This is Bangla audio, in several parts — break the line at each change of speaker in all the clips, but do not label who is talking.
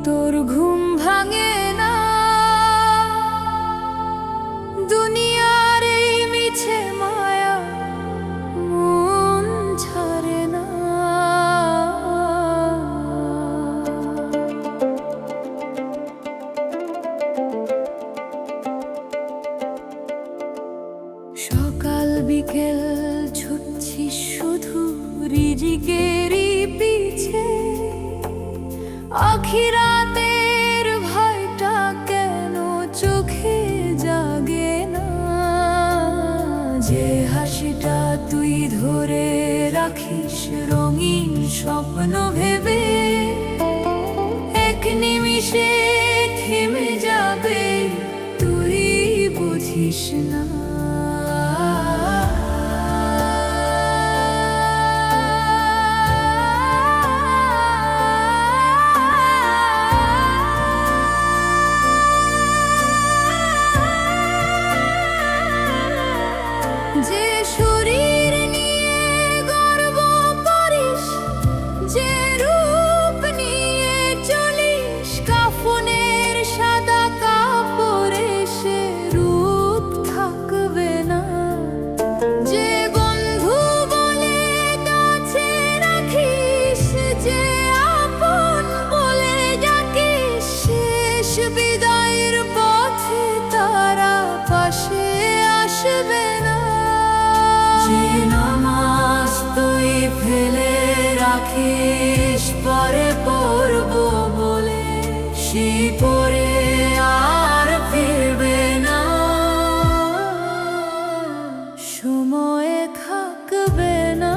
তোর ঘুম ভাঙে না, দুনিয়ার এই মিছে মায়া মন ছাড়ে না। সকাল বিকেল ছুটছি শুধু রিজিকেরই পিছে, আখিরাতের ভয়টা কেন চোখে জাগে না? যে হাসিটা তুই ধরে রাখিস রঙিন স্বপ্ন ভেবে, এক নিমিষে থেমে যাবে, তুই বুঝিস না। যে শরীর নিয়ে গর্ব করিস, যে রূপ নিয়ে চলিস, কাফনের সাদা কাপড়ে সে রূপ থাকবে না। যে বন্ধু বলে কাছে রাখিস, যে আপন বলে ডাকিস, শেষ বিদায়ের পথে তারা পাশে আসবে না। যে নামাজ তুই ফেলে রাখিস পরে পড়বো বলে, সে পরে আর ফিরবে না। সময়ে থাকবে না।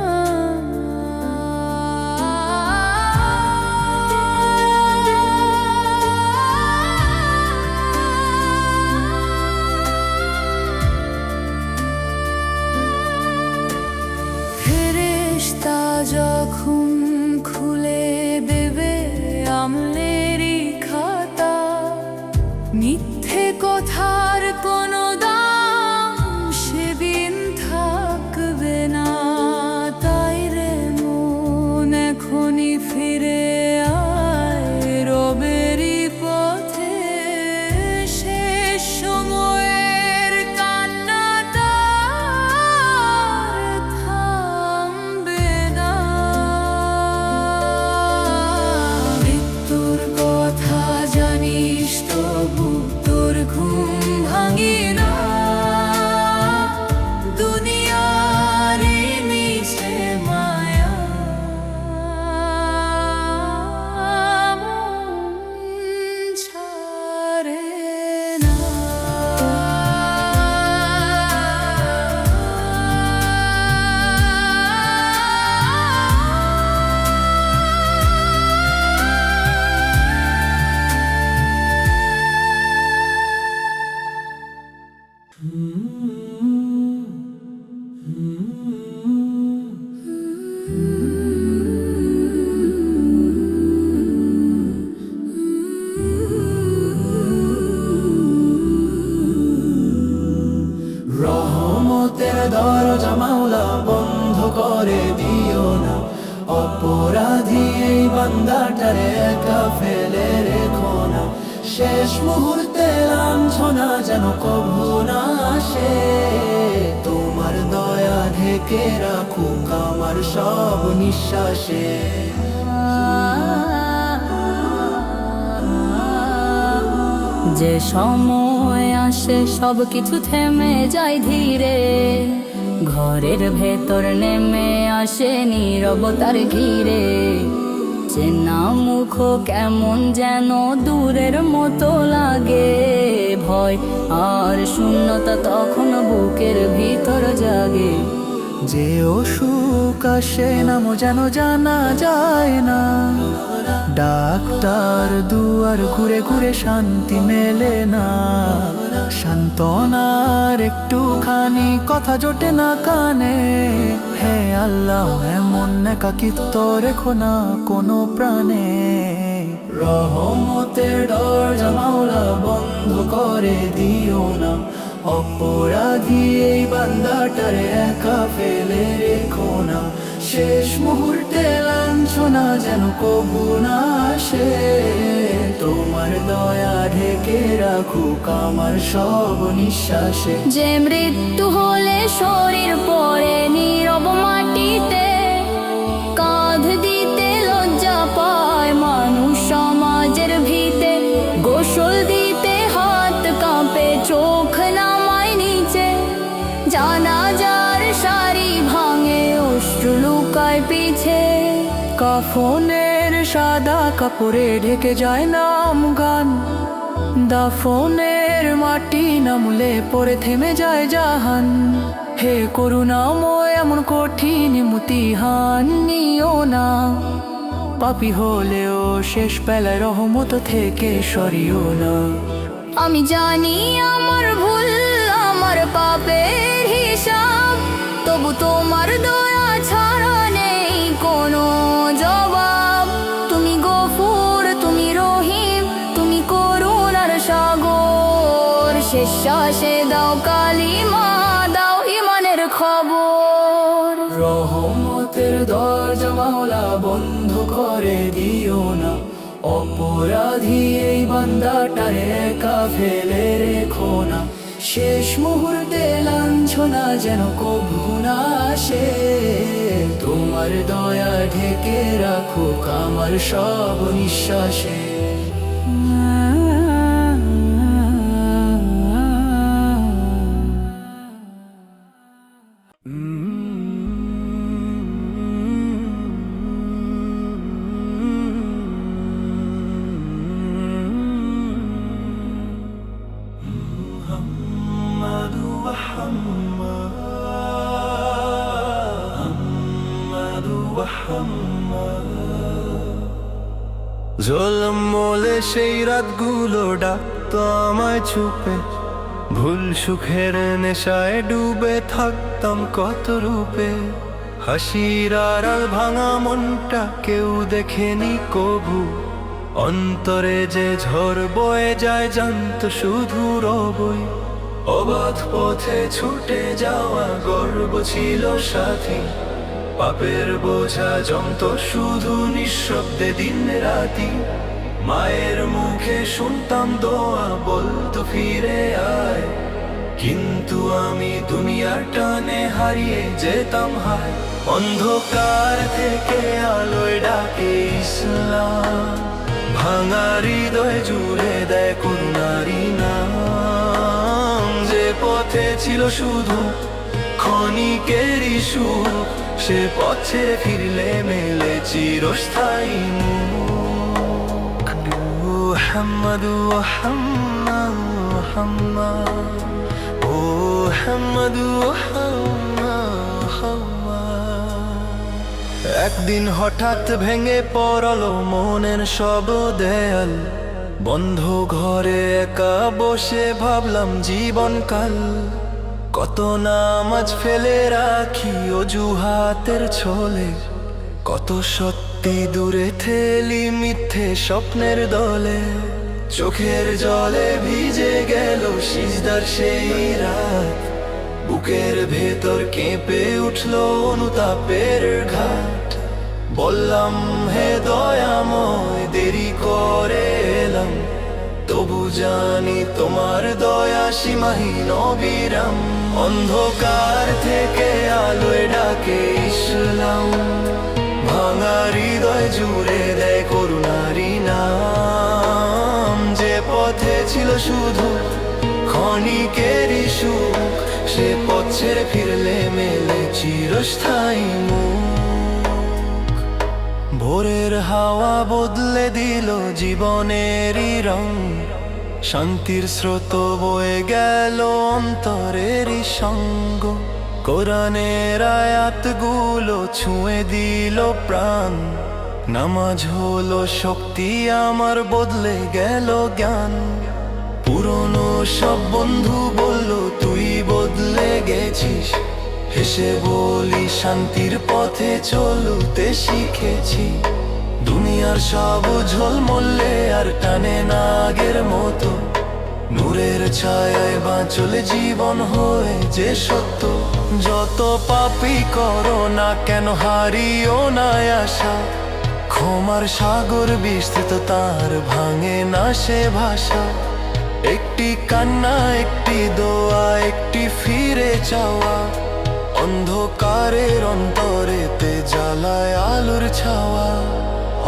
ফেরেশতা যখন খুলে দেবে আমলেরই খাতা, মিথ্যে কথার কোনো দাম সেদিন থাকবে না। তাই রে মন এখনই ফিরে আয় রবেরই পথে, শেষ সময়ের কান্নাটা আর থামবে না। মৃত্যুর কথা জানিস তবু তোর ঘুম ভাঙে না, দুনিয়ার এই মিছে মায়া মন ছাড়ে না।
রহমতের দরজা মাওলা বন্ধ করে দিও না, অপরাধী এই বান্দাটারে একা ফেলে রেখো না। শেষ মুহূর্তে লাঞ্ছনা যেন কভু না আসে, তোমার দয়া ঢেকে রাখুক আমার সব নিঃশ্বাসে।
যে সময় আসে সব কিছু থেমে যায় ধীরে, ঘরের ভেতর নেমে আসে নীরবতার ঘিরে। চেনা মুখ কেমন যেন দূরের মতো লাগে, ভয় আর শূন্যতা তখন বুকের ভিতর জাগে।
যে অসুখ আসে নামও যেন জানা যায় না, ডাক্তার দুয়ার ঘুরে ঘুরে শান্তি মেলে না। সান্ত্বনার একটুখানি কথা জোটে না কানে, হে আল্লাহ এমন একাকিত্ব রেখো না কোনো প্রাণে। রহমতের দরজা মাওলা বন্ধ করে দিও না, অপরাধী এই বান্দাটারে একা ফেলে রেখো না। শেষ মুহূর্তে লাঞ্ছনা যেন কবু না আসে, ঢেকে রাখুক আমার সব নিঃশ্বাসে।
যে মৃত্যু হলে শরীর পড়ে নীরব মাটিতে, কাঁধ দিতে লজ্জা পায় মানুষ সমাজের ভিতে। গোসল দিতে হাত কাঁপে, চোখ নামায় নিচে, জানাজার শাড়ি ভাঙে, অশ্রু লুকায় পিছে।
কাফনের সাদা কাপড়ে ঢেকে যায় নাম গান, দাফনের মাটি নামলে পরে থেমে যায় জাহান। হে করুণাময় এমন কঠিন ইমতিহান নিও না, পাপী হলেও শেষ বেলায় রহমত থেকে সরিও না।
আমি জানি আমার ভুল, আমার পাপের হিসাব, তবু তোমার দয়া ছাড়া নেই কোনো জবাব। তুমি গফুর, তুমি রহিম, তুমি করুণার সাগর। শেষ শ্বাসে দাও কালিমা, দাও ইমানের খবর।
রহমতের দরজা মাওলা বন্ধ করে দিও না, অপরাধী এই বান্দাটারে একা ফেলে রেখো না। শেষ মুহূর্তে লাঞ্ছনা যেন কভু না আসে, তোমার দয়া ঢেকে রাখুক আমার সব নিঃশ্বাসে।
জলম বলে সেই রাতগুলো ডাকতো আমায় চুপে, ভুল সুখের নেশায় ডুবে থাকতাম কত রূপে। হাসির আড়াল ভাঙা মনটা কেউ দেখেনি কভু, অন্তরে যে ঝড় বয়ে যায় জানতো শুধু রবই। অবাধ পথে ছুটে যাওয়া গর্ব ছিল সাথী, পাপের বোঝা জমতো শুধু নিঃশব্দে দিন রাতি। মায়ের মুখে শুনতাম দোয়া বলতো ফিরে আয়, কিন্তু আমি দুনিয়ার টানে হারিয়ে যেতাম হায়। অন্ধকার থেকে আলোয় ডাকে ইসলাম, ভাঙা হৃদয় জুড়ে দেয় করুণারি নাম। যে পথে ছিল শুধু ক্ষণিকেরই সুখ, সে পথে ফিরলে মেলে চিরস্থায়ী মুখ। মুহাম্মদ মুহাম্মদ মুহাম্মদ, ও মুহাম্মদ মুহাম্মদ। একদিন হঠাৎ ভেঙে পড়লো মনের সব দেয়াল, বন্ধ ঘরে একা বসে ভাবলাম জীবনকাল। কত নামাজ ফেলে রাখি অজুহাতের ছলে, কত সত্যি দূরে ঠেলি মিথ্যে স্বপ্নের দলে। চোখের জলে ভিজে গেল সিজদার সেই রাত, বুকের ভেতর কেঁপে উঠলো অনুতাপের ঘাট। বললাম হে দয়াময় দেরি করে এলাম, তবু জানি তোমার দয়া সীমাহীন অবিরাম। অন্ধকার থেকে আলোয় ডাকে ইসলাম, ভাঙা হৃদয় জুড়ে দেয় করুণারি নাম। যে পথে ছিল শুধু ক্ষণিকেরই সুখ, সে পথ ছেড়ে ফিরলে মেলে চিরস্থায়ী মুখ। ভোরের হাওয়া বদলে দিল জীবনেরই রং, শান্তির স্রোত বয়ে গেল অন্তরেরই সঙ্গ। কোরআনের আয়াতগুলো ছুঁয়ে দিল প্রাণ, নামাজ হলো শক্তি আমার বদলে গেল জ্ঞান। পুরনো সব বন্ধু বলল তুই বদলে গেছিস, হেসে বলি শান্তির পথে চলতে শিখেছি। দুনিয়ার সব ঝলমলে আর টানে না আগের মতো, নূরের ছায়ায় বাঁচলে জীবন হয়ে যে সত্য। যত পাপই করো না কেন হারিও না আশা, ক্ষমার সাগর বিস্তৃত তার ভাঙে না সে ভাষা। একটি কান্না, একটি দোয়া, একটি ফিরে চাওয়া, অন্ধকারের অন্তরেতে জ্বালায় আলোর ছাওয়া।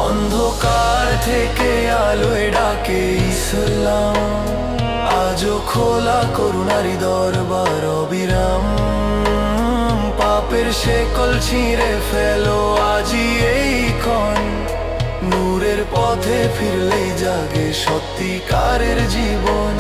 অন্ধকার থেকে আলোয় ডাকে ইসলাম, আজও খোলা করুণারি দরবার অবিরাম। পাপের শেকল ছিঁড়ে ফেলো আজি এই ক্ষণ, নূরের পথে ফিরলেই জাগে সত্যিকারের জীবন।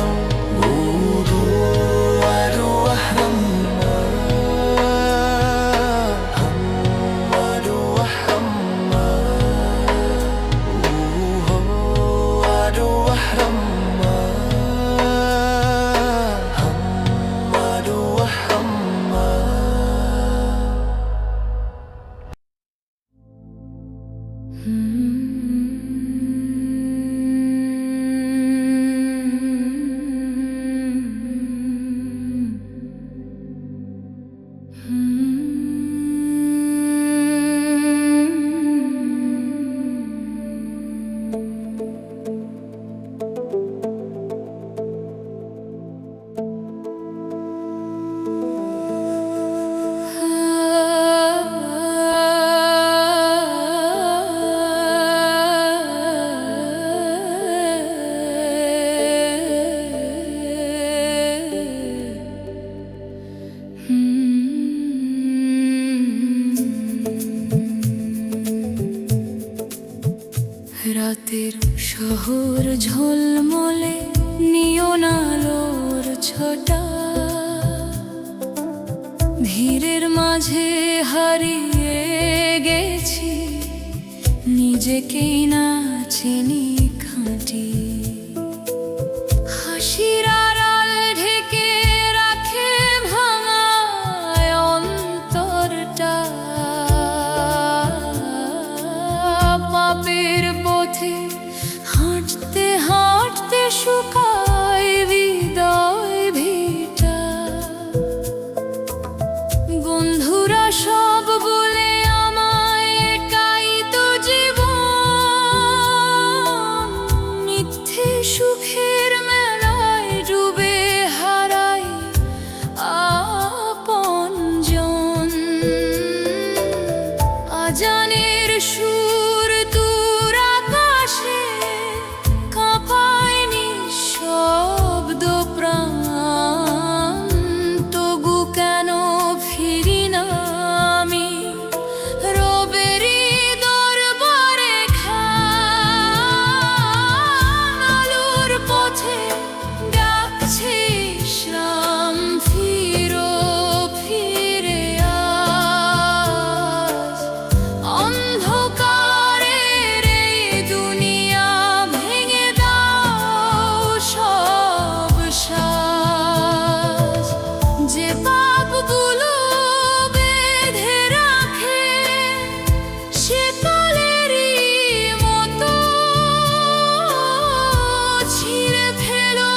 রাতের শহর ঝলমলে নিয়ন আলোর ছটা, ভিড়ের মাঝে হারিয়ে গেছি নিজেকেই না চিনি খাঁটি। হাসির আড়াল ঢেকে রাখে ভাঙায় অন্তরটা, পাপের পথে হাঁটতে হাঁটতে শুকায় হৃদয় ভিটা। বন্ধুরা সব বলে আমায় একাই তো জীবন, মিথ্যে সুখের মেলায় ডুবে হারাই আপনজন। আজানের সুর দূর আকাশে কাঁপায় নিঃশব্দ প্রাণ, তবু কেন ফিরি না আমি রবেরই দরবারে খান। আলোর পথে ডাকছে ইসলাম, ফিরো ফিরে আস। অন্ধকারের এই দুনিয়া ভেঙে দাও সব শ্বাস, যে পাপগুলো বেঁধে রাখে সে কালেরই মতো ছিঁড়ে ফেলো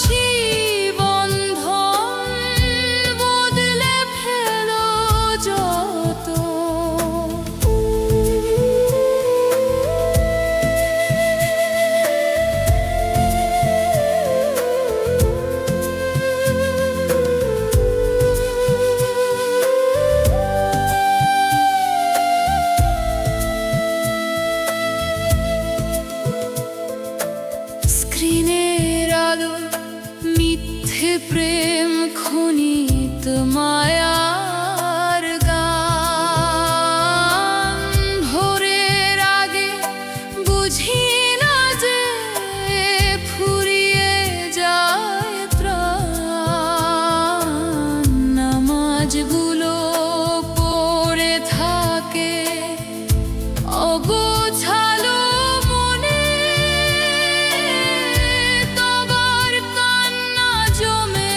সেই বন্ধন, বদলে ফেলো যত। স্ক্রিনের আলো মিথ্যে প্রেম খনিত মায়ার গান, ভোরের আগে বুঝি না যে ফুরিয়ে যায় ত্রাণ। নামাজগুলো পড়ে থাকে অগোছালো মনে, তবার কান্না জমে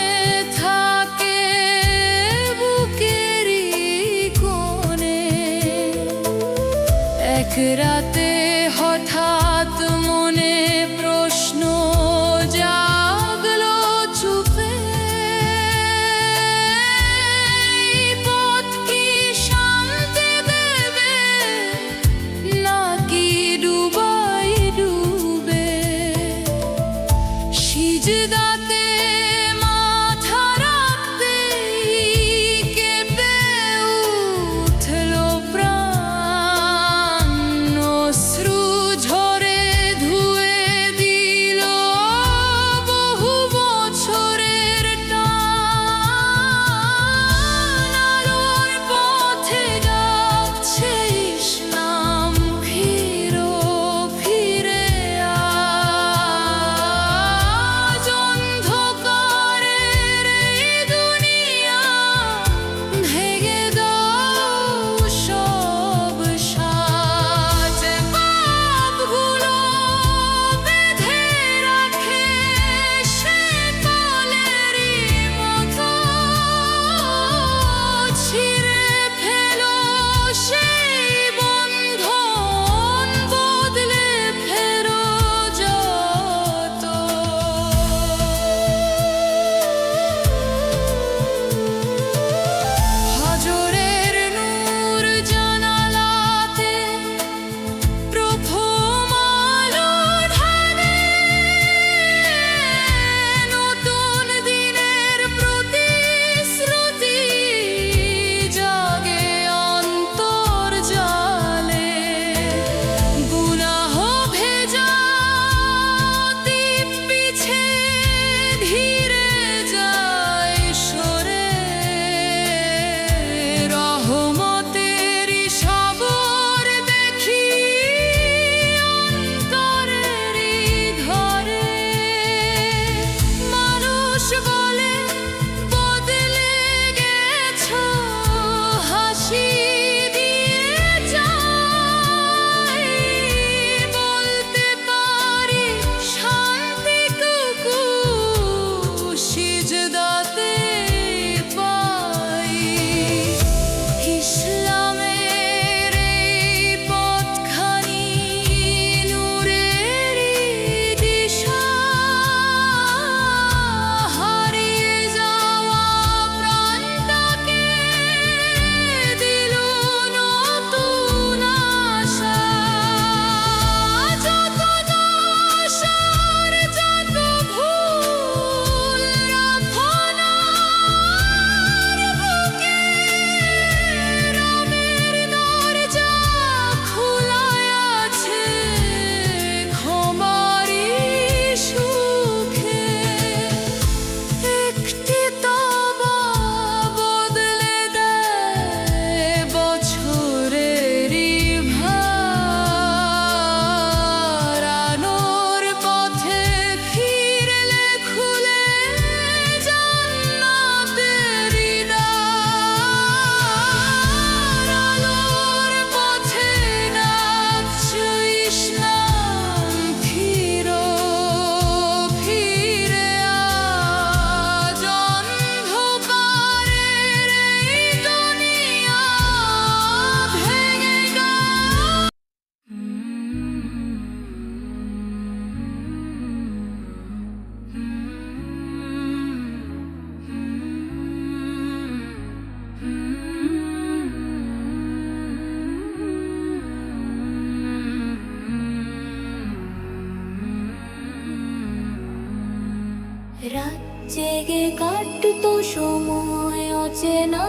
রাত জেগে কাটতো সময় অচেনা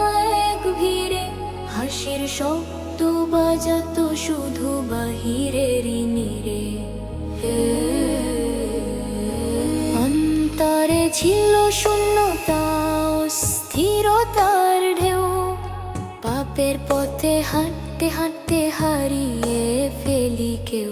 এক ভিড়ে, হাসির শব্দ বাজাতো শুধু বাহিরের নীড়ে। অন্তরে ছিল শূন্যতা, স্থিরতার ঢেউ, পাপের পথে হাঁটতে হাঁটতে হারিয়ে ফেলি কেউ।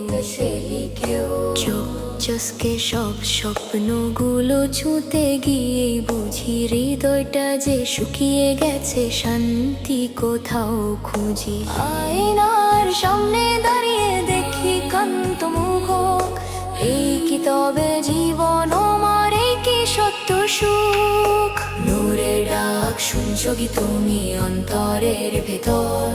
চোখ চসকে সব স্বপ্নগুলো ছুঁতে গিয়ে বুঝি হৃদয়টা যে শুকিয়ে গেছে, শান্তি কোথাও খুঁজি। আয়নার সামনে দাঁড়িয়ে দেখি কান্ত মুখ, এই কি তবে জীবন আমার, এই কি সত্য সুখ? নূরের ডাক শুনছো কি তুমি অন্তরের ভেতর?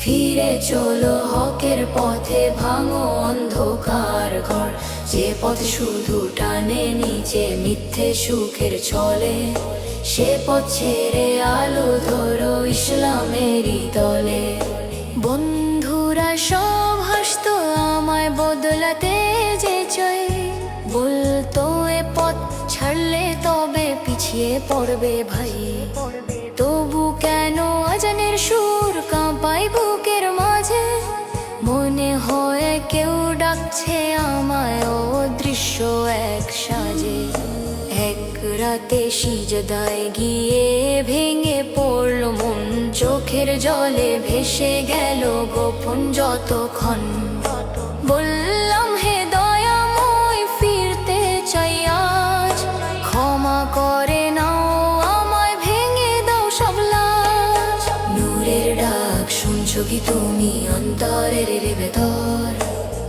ফিরে চলো হকের পথে, ভাঙো অন্ধকার ঘর। যে পথ শুধু টানে নিচে মিথ্যে সুখের ছলে, সে পথ ছেড়ে আলো ধরো ইসলামেরই তলে। বন্ধুরা সব হাসতো আমায় বদলাতে যে চাই, বলতো এ পথ ছাড়লে তবে পিছিয়ে পড়বে ভাই। তবু কেন আজানের সুর কাঁপায় বুকের মাঝে, মনে হয় কেউ ডাকছে আমায় অদৃশ্য এক সাজে। এক রাতে সিজদায় গিয়ে ভেঙে পড়লো মন, চোখের জলে ভেসে গেল গোপন যতক্ষণ। বললাম হে দয়াময় ফিরতে চাই আজ, ক্ষমা করে নাও আমায়, ভেঙে দাও সব লাজ। নূরের ডাক শুনছো কি তুমি অন্তরের ভেতর?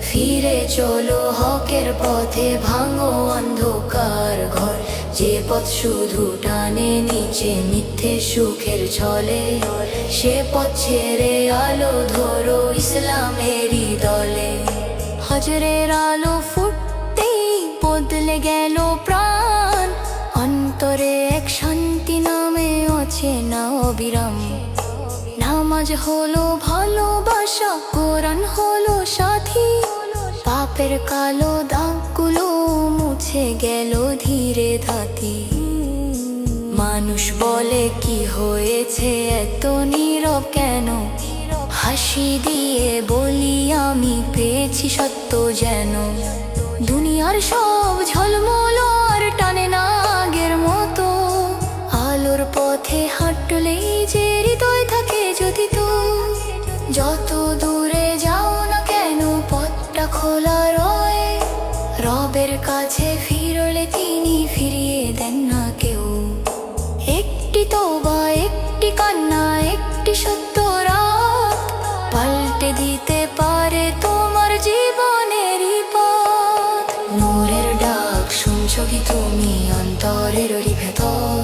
ফিরে চলো হকের পথে, ভাঙো অন্ধকার ঘর। যে পথ শুধু টানে নিচে মিথ্যে সুখের ছলে, সে পথ ছেড়ে আলো ধরো ইসলামেরই দলে। হজরের আলো ফুটতেই বদলে গেল প্রাণ, অন্তরে এক শান্তি নামে অচেনা অবিরাম। নামাজ হলো ভালোবাসা, কোরআন হলো সাথী, পাপের কালো দাগগুলো মুছে গেল ধীরে ধাতি। মানুষ বলে কি হয়েছে এত নীরব কেন, হাসি দিয়ে বলি আমি পেয়েছি সত্য যেন। দুনিয়ার সব ঝলমল আর টানে না আগের মতো, আলোর পথে হাঁটলেই যে হৃদয় থাকে যদি তো। যত দূরে যাও না কেন পথটা খোলা রয়, রবের কাছে ফিরলে তিনি ফিরিয়ে দেন না কেউ। একটি তওবা, একটি কান্না, একটি সত্য রাত, পাল্টে দিতে পারে তোমার জীবনেরই পথ। নূরের ডাক শুনছো কি তুমি অন্তরের ভেতর?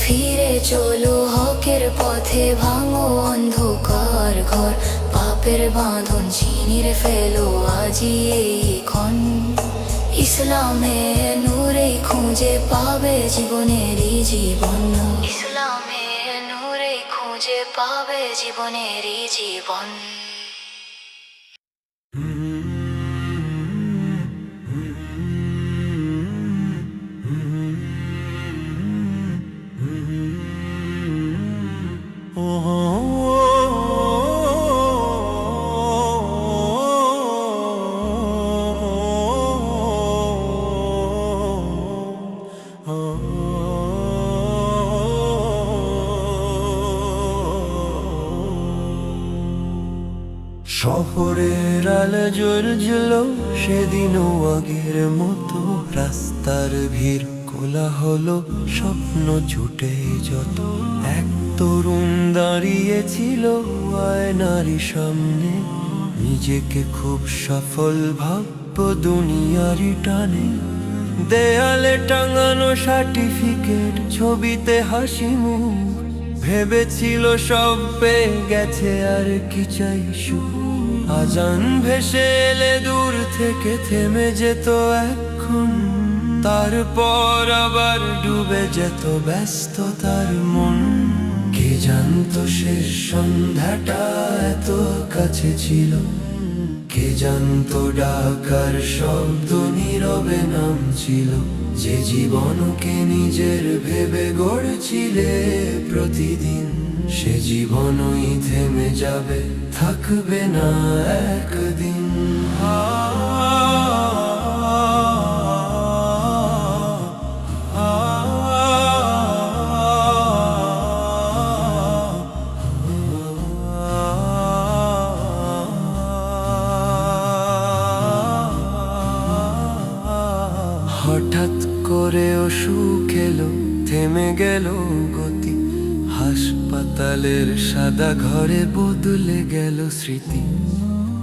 ফিরে চলো হকের পথে, ভাঙো অন্ধকার ঘর। পাপের বাঁধন ছিনিয়ে ফেলো আজি এই ক্ষণ, ইসলামে নূরে খুঁজে পাবে জীবনেরই জীবন। ইসলামে নূরে খুঁজে পাবে জীবনেরই জীবন।
শহরের আলো জ্বলছিল সেদিনও আগের মতো, রাস্তার ভিড় কোলাহল, স্বপ্ন ছুটে যত। এক তরুণ দাঁড়িয়েছিল আয়নারই সামনে, নিজেকে খুব সফল ভাবত দুনিয়ারই টানে। দেয়ালে টাঙানো সার্টিফিকেট, ছবিতে হাসি মুখ, ভেবেছিল সব পেয়ে গেছে আর কি চাই সুখ। আজান ভেসে এলে দূর থেকে থেমে যেত এখন, তারপর আবার ডুবে যেত ব্যস্ততার মন। কে জানতো শেষ সন্ধ্যাটা এত কাছে ছিল, কে জানতো ডাকার শব্দ নীরবে নামছিল, যে জীবনকে নিজের ভেবে গড়ছিলে প্রতিদিন, সে জীবনই থেমে যাবে, থাকবে না একদিন। হঠাৎ করে অসুখ এলো, থেমে গেল গতি, হাসপাতালের সাদা ঘরে বদলে গেল স্মৃতি।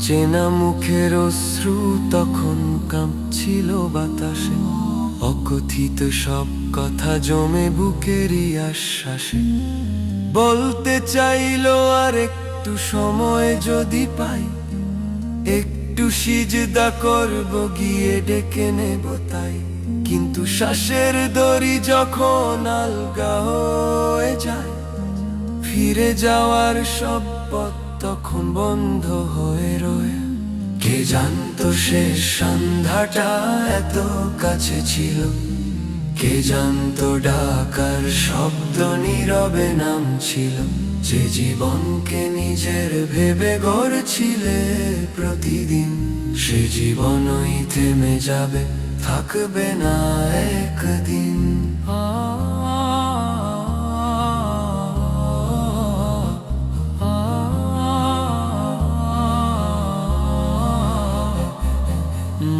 চেনা মুখের অশ্রু তখন কাঁপছিল বাতাসে, অকথিত সব কথা জমে বুকেরই আশ্বাসে। বলতে চাইলো আর একটু সময় যদি পাই, একটু সিজদা করব গিয়ে ডেকে নেব তাই। কিন্তু শ্বাসের দড়ি যখন আলগা হয়ে যায়, ফিরে যাওয়ার সব পথ তখন বন্ধ হয়ে রয়ে। কে জানতো শেষ সন্ধ্যাটা এত কাছে ছিল, কে জানতো ডাকার শব্দ নীরবে নামছিল, যে জীবনকে নিজের ভেবে গড়ছিলে প্রতিদিন, সে জীবনই থেমে যাবে, থাকবে না একদিন।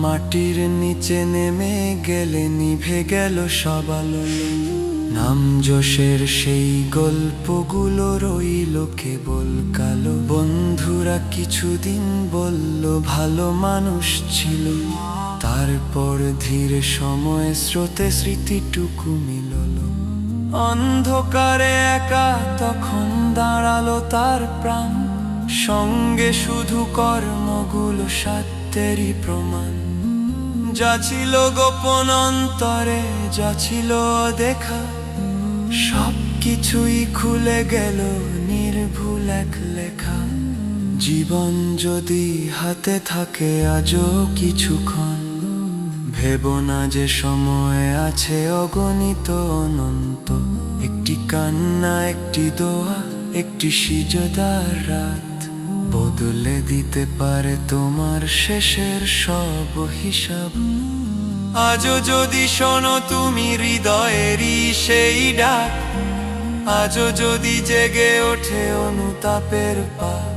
মাটির নিচে নেমে গেলে নিভে গেল সব আলো, নাম যশের সেই গল্পগুলো রইল কেবল কালো। বন্ধুরা কিছুদিন বলল ভালো মানুষ ছিল, তারপর ধীরে সময় স্রোতে স্মৃতিটুকু মিলল। অন্ধকারে একা তখন দাঁড়ালো তার প্রাণ, সঙ্গে শুধু কর্মগুলো সত্যেরই প্রমাণ। যা ছিল গোপন অন্তরে, যা ছিল দেখা, সব কিছুই খুলে গেল নির্ভুল এক লেখা। জীবন যদি হাতে থাকে আজও কিছুক্ষণ, ভেবো না যে সময় আছে অগণিত অনন্ত। একটি কান্না, একটি দোয়া, একটি সিজদার রাত বদলে দিতে পারে তোমার শেষের সব হিসাব। আজও যদি শোনো তুমি হৃদয়েরই সেই ডাক, আজও যদি জেগে ওঠে অনুতাপের পাক,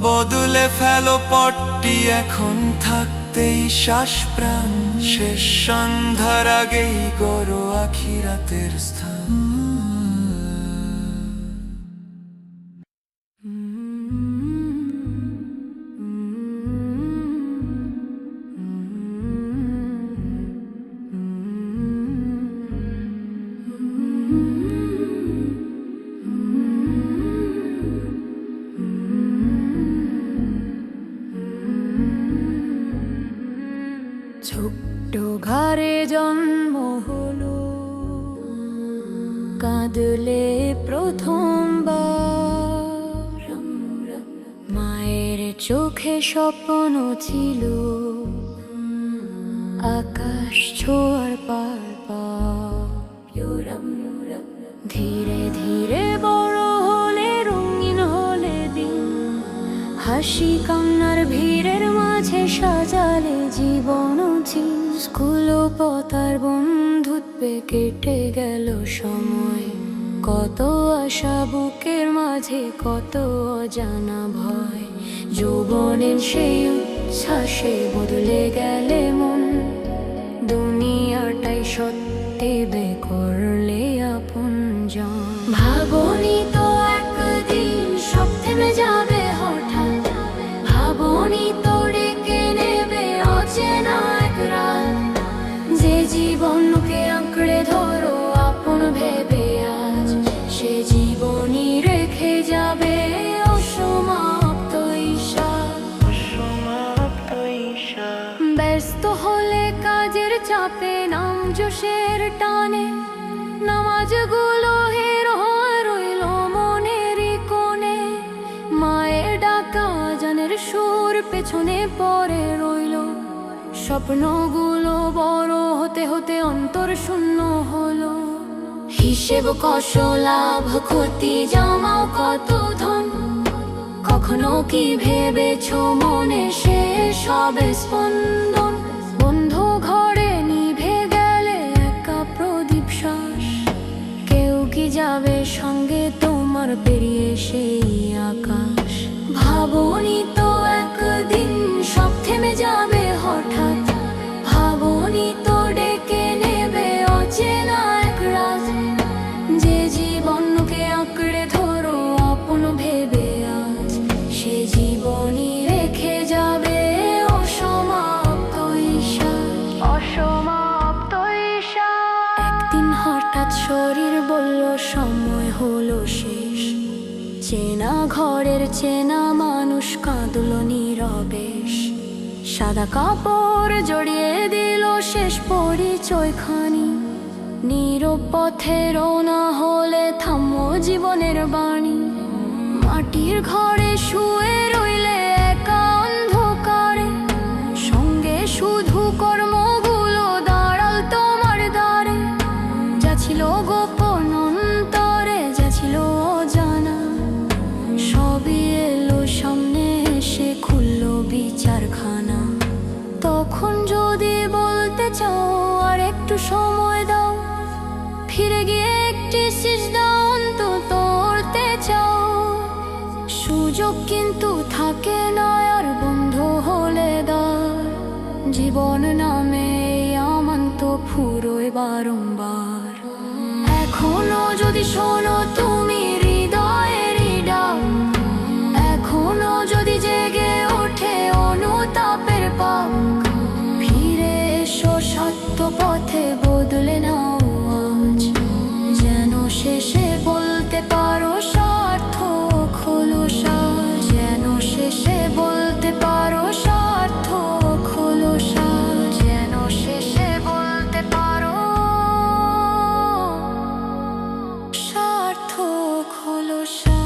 বদলে ফেলো পটটি এখন থাকতেই শ্বাস প্রাণ। শেষ সন্ধ্যার আগেই গড়ো আখিরাতের স্থান।
ছোট্ট ঘরে জন্ম হলো, কাঁদলে প্রথমবার, মায়ের চোখে স্বপ্ন ছিল আকাশ ছোঁয়ার পার পার। ধীরে ধীরে বড় হলে, রঙিন হলে দিন, হাসি কান্নার ভিড়ের মাঝে সাজালে জীবন। স্কুল পতার বন্ধুত্বে কেটে গেল সময়, কত আশা বুকের মাঝে, কত অজানা ভয়। যৌবনের সেই উচ্ছ্বাসে বদলে গেলে মন, দুনিয়াটাই সত্যি বে করলে আপনজন। ভাবনি তো একদিন সব থেমে যাবে হঠাৎ, ভাবনি তো ডেকে নেবে অচেনা এক রাত। যে জীবনকে আঁকড়ে ধরো আপন ভেবে আজ, সে জীবনই রেখে যাবে অসমাপ্ত ঈশান। ব্যস্ত হলে কাজের চাপে, নাম যশের টানে, নামাজগুলো হের হয়ে রইল মনেরই কোণে। মায়ের ডাকা জানের সুর স্বপ্নগুলো বড় হতে হতে অন্তর শূন্য হলো। হিসেব কষো, লাভ ক্ষতি, জমাও কত ধন। কখনো কি ভেবেছো মনে শেষ হবে স্পন্দন? বন্ধু ঘরে নিভে গেলে একা প্রদীপ শ্বাস। কেউ কি যাবে সঙ্গে তোমার পেরিয়ে সেই আকাশ? ভাবনি তো একদিন সব থেমে যাবে হঠাৎ। ভাবনি তো ডেকে নেবে অচেনা এক রাত। যে জীবনকে আঁকড়ে ধরো আপন ভেবে আজ, সে জীবনই রেখে যাবে অসমাপ্ত ঈশান। অসমাপ্ত ঈশান। একদিন হঠাৎ শরীর বলল সময় হলো শেষ। চেনা ঘরের চেনা মানুষ কাঁদলো নীরবেশ। সাদা কাপড় জড়িয়ে দিল শেষ পরিচয়খানি। নীরব পথে রওনা হলে থামো জীবনের বাণী। মাটির ঘরে শুয়ে রইলে একা অন্ধকারে। সঙ্গে শুধু কর্মগুলো দাঁড়াল তোমার দ্বারে। যা ছিল গোপন অন্তরে, যা ছিল অজানা, সবই এলো সামনে এসে খুললো বিচারখানা। তখন যদি বলতে চাও আর একটু সময় দাও, ফিরে গিয়ে একটি সিজদা অন্তত করতে চাও। সুযোগ কিন্তু থাকে না আর বন্ধ হলে দ্বার। জীবন নামে আমান্ত ফুরোয় বারংবার। এখনো যদি শোনো তুমি হৃদয়ের ডাক, এখনো যদি জেগে ওঠে অনুতাপের পাক, ফিরে এসো সত্য পথে বদলে নাও আজ। যেন শেষে বলতে পারো সার্থক হলো সাজ। যেন শেষে বলতে পারো সার্থক হলো সাজ। যেন শেষে বলতে পারো সার্থক হলো সাজ।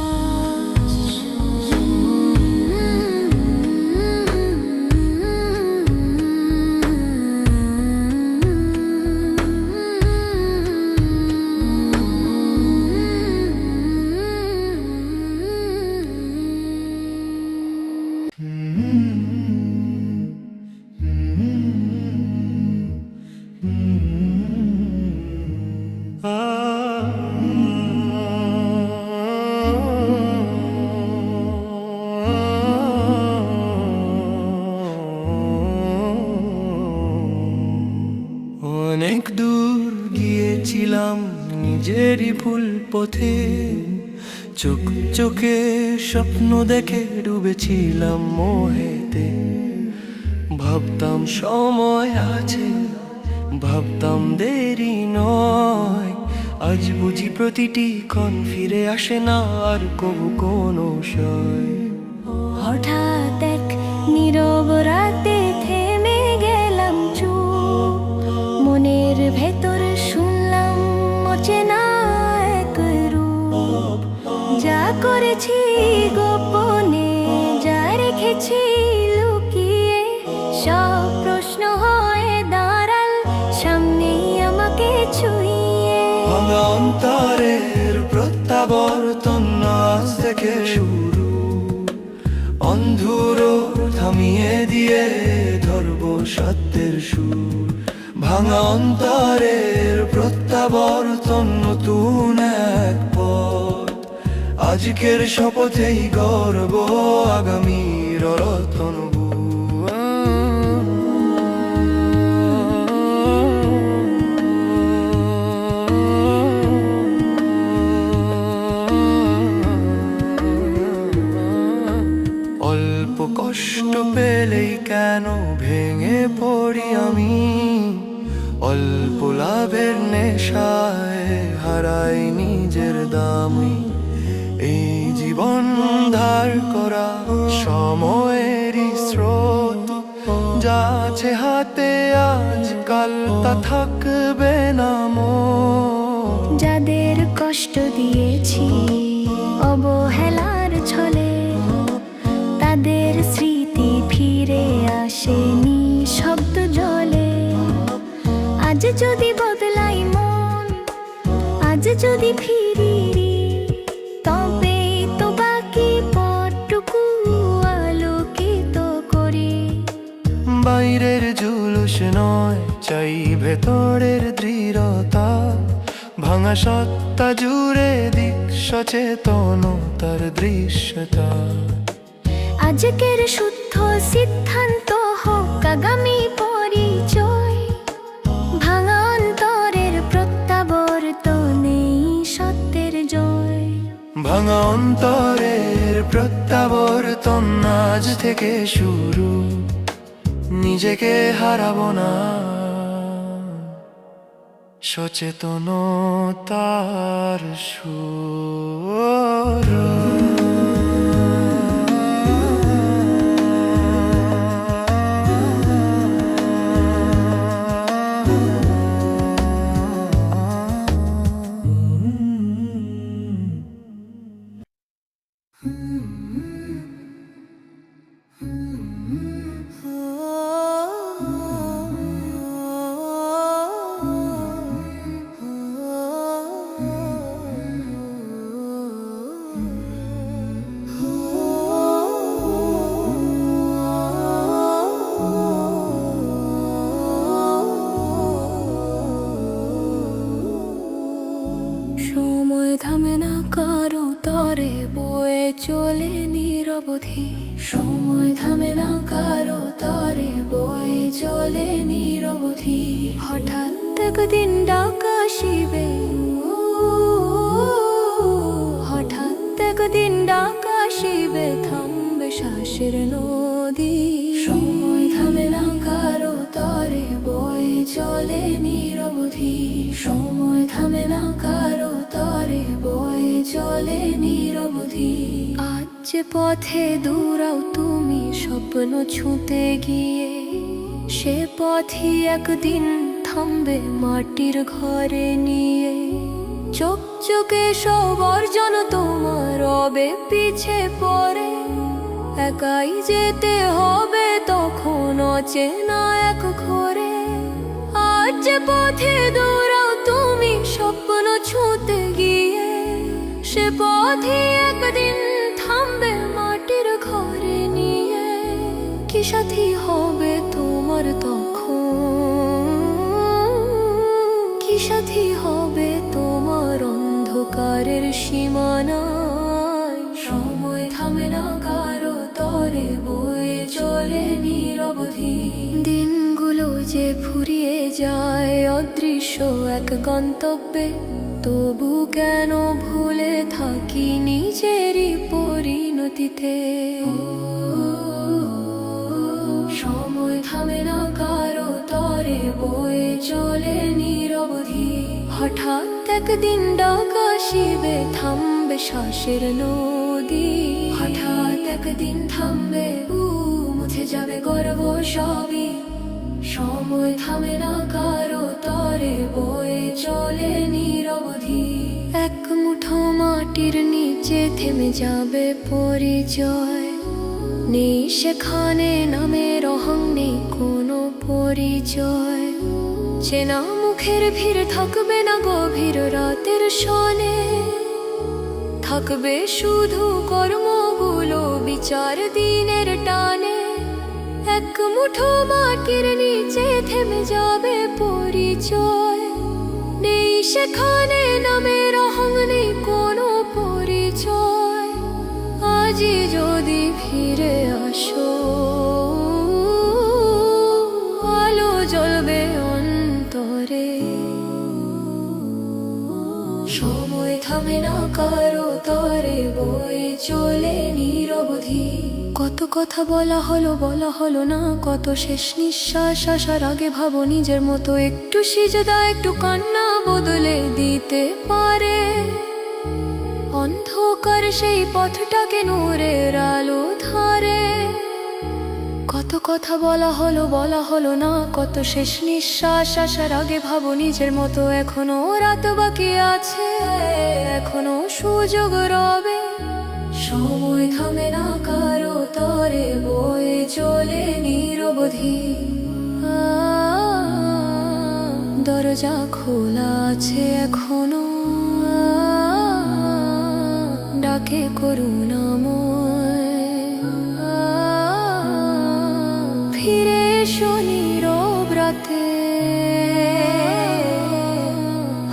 অনেক দূর গিয়েছিলাম নিজেরই ভুল পথে। চোখ চোখে স্বপ্ন দেখে ডুবেছিলাম মোহেতে। ভাবতাম সময় আছে, ভাবতাম দেরি নয়। আজ বুঝি প্রতিটি ক্ষণ ফিরে আসে না আর কবু কোনো সয়।
হঠাৎ এক নীরব রাতে থেমে গেলাম চুপ। মনের ভেতর শুনলাম অচেনা এক রূপ। যা করেছি গোপনে, যা রেখেছি লুকিয়ে, সব প্রশ্ন হয়ে দাঁড়াল সামনেই আমাকে ছুঁয়ে।
ভাঙা অন্তরের প্রত্যাবর্তন আজ থেকে শুরু। অন্ধুর থামিয়ে দিয়ে ধরবো সত্যের সুর। ভাঙা অন্তরের প্রত্যাবর্তন নতুন এক পথ। আজকের শপথেই গর্ব আগামীর রতন। অল্প কষ্ট পেলেই কেন ভেঙে পড়ি আমি? অল্প লাভের নেশায় হারাই নিজের দামি। এই জীবন ধার করা সময়েরই স্রোত। যা আছে হাতে আজকাল তা থাকবে না মোর।
যাদের কষ্ট দিয়েছি অবহেলার ছলে, তাদের স্মৃতি ফিরে আসেনি শব্দ আজ যদি বদলাই মন, আজ যদি ফিরি রে, তবে তো বাকি পথটুকু আলোকিত করে।
বাইরের জুলুস নয়, চাই ভেতরের দৃঢ়তা, ভাঙা সত্তা জুড়ে দিক সচেতনতার দৃশ্যতা।
আজকের শুদ্ধ সিদ্ধান্ত হোক আগামী পরিচয়, ভাঙা অন্তরের প্রত্যাবর্তনেই সত্যের জয়।
ভাঙা অন্তরের প্রত্যাবর্তন আজ থেকে শুরু, নিজেকে হারাবো না সচেতনতার সুর।
সময় থামে না কারো তরে, বয়ে চলে নিরবধি। সময় থামে না কারো তরে, বয়ে চলে নিরবধি। হঠাৎ একদিন ডাক আসিবে, হঠাৎ একদিন ডাক আসিবে, থামবে শ্বাসের নদী। সময় থামে না কারো তরে, বয়ে চলে নিরবধি। সময় থামে না কারো তরে, বয়ে চলে নিরবধি। আজ যে পথে দৌড়াও তুমি স্বপ্ন ছুঁতে গিয়ে, সে পথই একদিন থামবে মাটির ঘরে নিয়ে। চোখে সব অর্জন তোমার রবে পিছে পড়ে, একাই যেতে হবে তখন অচেনা এক ঘরে। আজ যে পথে দৌড়াও তুমি স্বপ্ন ছুঁতে গিয়ে, সে পথই একদিন থামবে মাটির ঘরে নিয়ে। কি সাথী হবে তোমার তখন, কি সাথী হবে তোমার অন্ধকারের সীমানায়। সময় থামে না কারো তরে, বয়ে চলে নিরবধি। দিনগুলো যে ফুরিয়ে যায় অদৃশ্য এক গন্তব্যে, তবু কেন ভুলে থাকি নিজেরই পরিণতিতে। সময় থামে না কারো তরে, বয়ে চলে নিরবধি। হঠাৎ একদিন ডাক আসিবে, থামবে শ্বাসের নদী। হঠাৎ একদিন থামবে, মুছে যাবে গর্ব সবই। সময় থামে না কারো তরে, বয়ে চলে নিরবধি। এক মুঠো মাটির নিচে থেমে যাবে পরিচয়, নেই সেখানে নামের অহং, নেই কোনো পরিচয়। চেনা মুখের ভিড় থাকবে না গভীর রাতের শনে, থাকবে শুধু কর্মগুলো বিচার দিনের টানে। এক মুঠো মাটির নিচে থেমে যাবে পরিচয়, নেই সেখানে নামের অহং, নেই কোনো পরিচয়। আজই যদি ফিরে আসো, আলো জ্বলবে অন্তরে। সময় থামে না কারো তরে, বয়ে চলে নিরবধি। কত কথা বলা হলো না, কত শেষ নিঃশ্বাস আসার আগে ভাবো নিজের মতো। একটু সিজদা একটু কান্না বদলে দিতে পারে অন্ধকার সেই পথটাকে নূরের আলো ধারে। কত কথা বলা হলো না, কত শেষ নিঃশ্বাস আসার আগে ভাবো নিজের মতো। এখনো রাত বাকি আছে, এখনো সুযোগ রবে। সময় থামে না কারো তরে, বয়ে চলে নিরবধি। দরজা খোলা আছে এখনো, ডাকে করুণাময়। ফিরে এসো নীরব রাতে,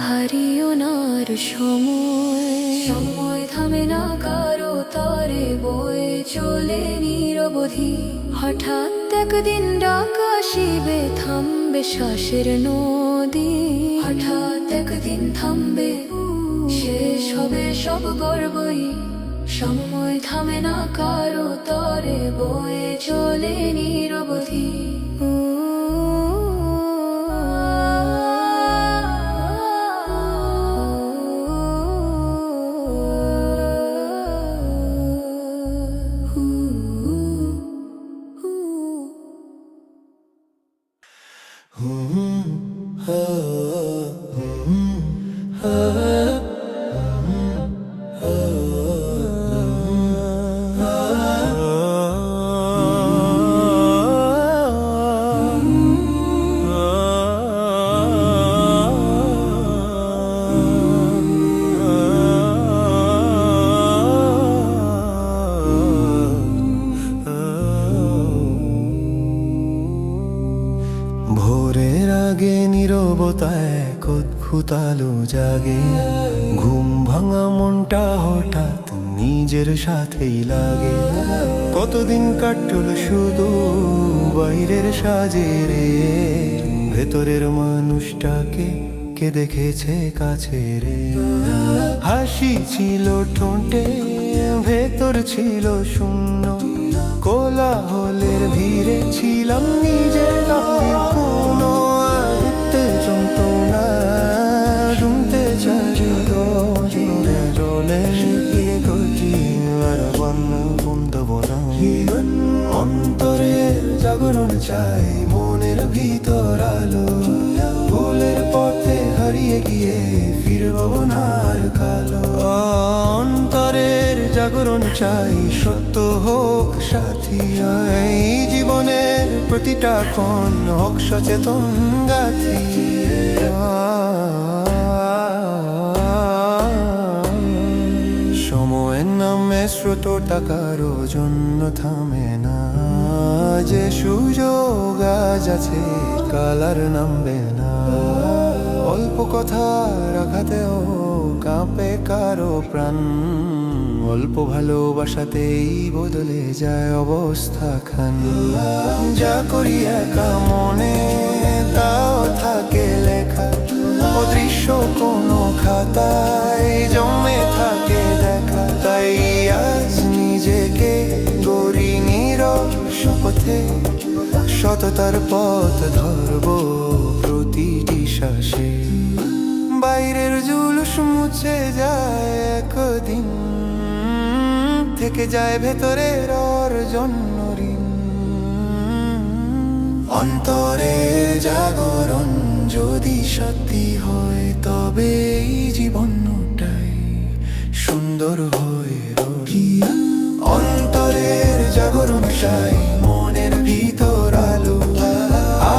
হারিও না আর সময়। সময় থামে না কারো তরে, বয়ে চলে নিরবধি। হঠাৎ একদিন ডাক আসিবে, থামবে শ্বাসের নদী। হঠাৎ একদিন থামবে, শেষ হবে সব গর্বই। সময় থামে না কারো তরে, বয়ে চলে নিরবধি।
ভোরের আগে নীরবতায় এক অদ্ভুত আলো জাগে। ঘুম ভাঙা মনটা হঠাৎ নিজের সাথেই লাগে। কতদিন কাটল শুধু বাইরের সাজে রে, ভেতরের মানুষটাকে কে দেখেছে কাছে রে। হাসি ছিল ঠোঁটে, ভেতর ছিল শূন্য। কোলাহলের ভিড়ে ছিলাম নিজের গানের কোনো। উঠতে যন্ত্রণা শুনতে চারি জলে গিয়ে গতি আর বন্ধব না। অন্তরের জাগরণ চাই, মনের ভিতর আলো। ভুলের পথে হারিয়ে গিয়ে ফিরব না আর কালো। অন্তরের জাগরণ চাই, সত্য হোক সাথী। এই জীবনের প্রতিটা ক্ষণ হোক সচেতন গাথি। সময়ের নামে স্রোতটা কারো জন্য থামে না। যে সুযোগ আজ আছে কাল আর নামবে না। অল্প কথা রাখাতেও কাঁপে কারো প্রাণ। অল্প ভালোবাসাতেই বদলে যায় অবস্থা খান। যা করি একা মনে তাও থাকে লেখা। অদৃশ্য কোনো খাতায় জমে থাকে দেখা। তাই আজ নিজেকে গড়ি নীরব শপথে। সততার পথ ধরব প্রতিটি শ্বাসে। বাইরের জুলুস মুছে যায় একদিন, থেকে যায় ভেতরের অর্জন ঋণ। অন্তরে জাগরণ যদি সত্যি হয়, তবে এই জীবনটাই সুন্দর হয়ে রহি। অন্তরের জাগরণ চাই, মনের ভিতর আলো।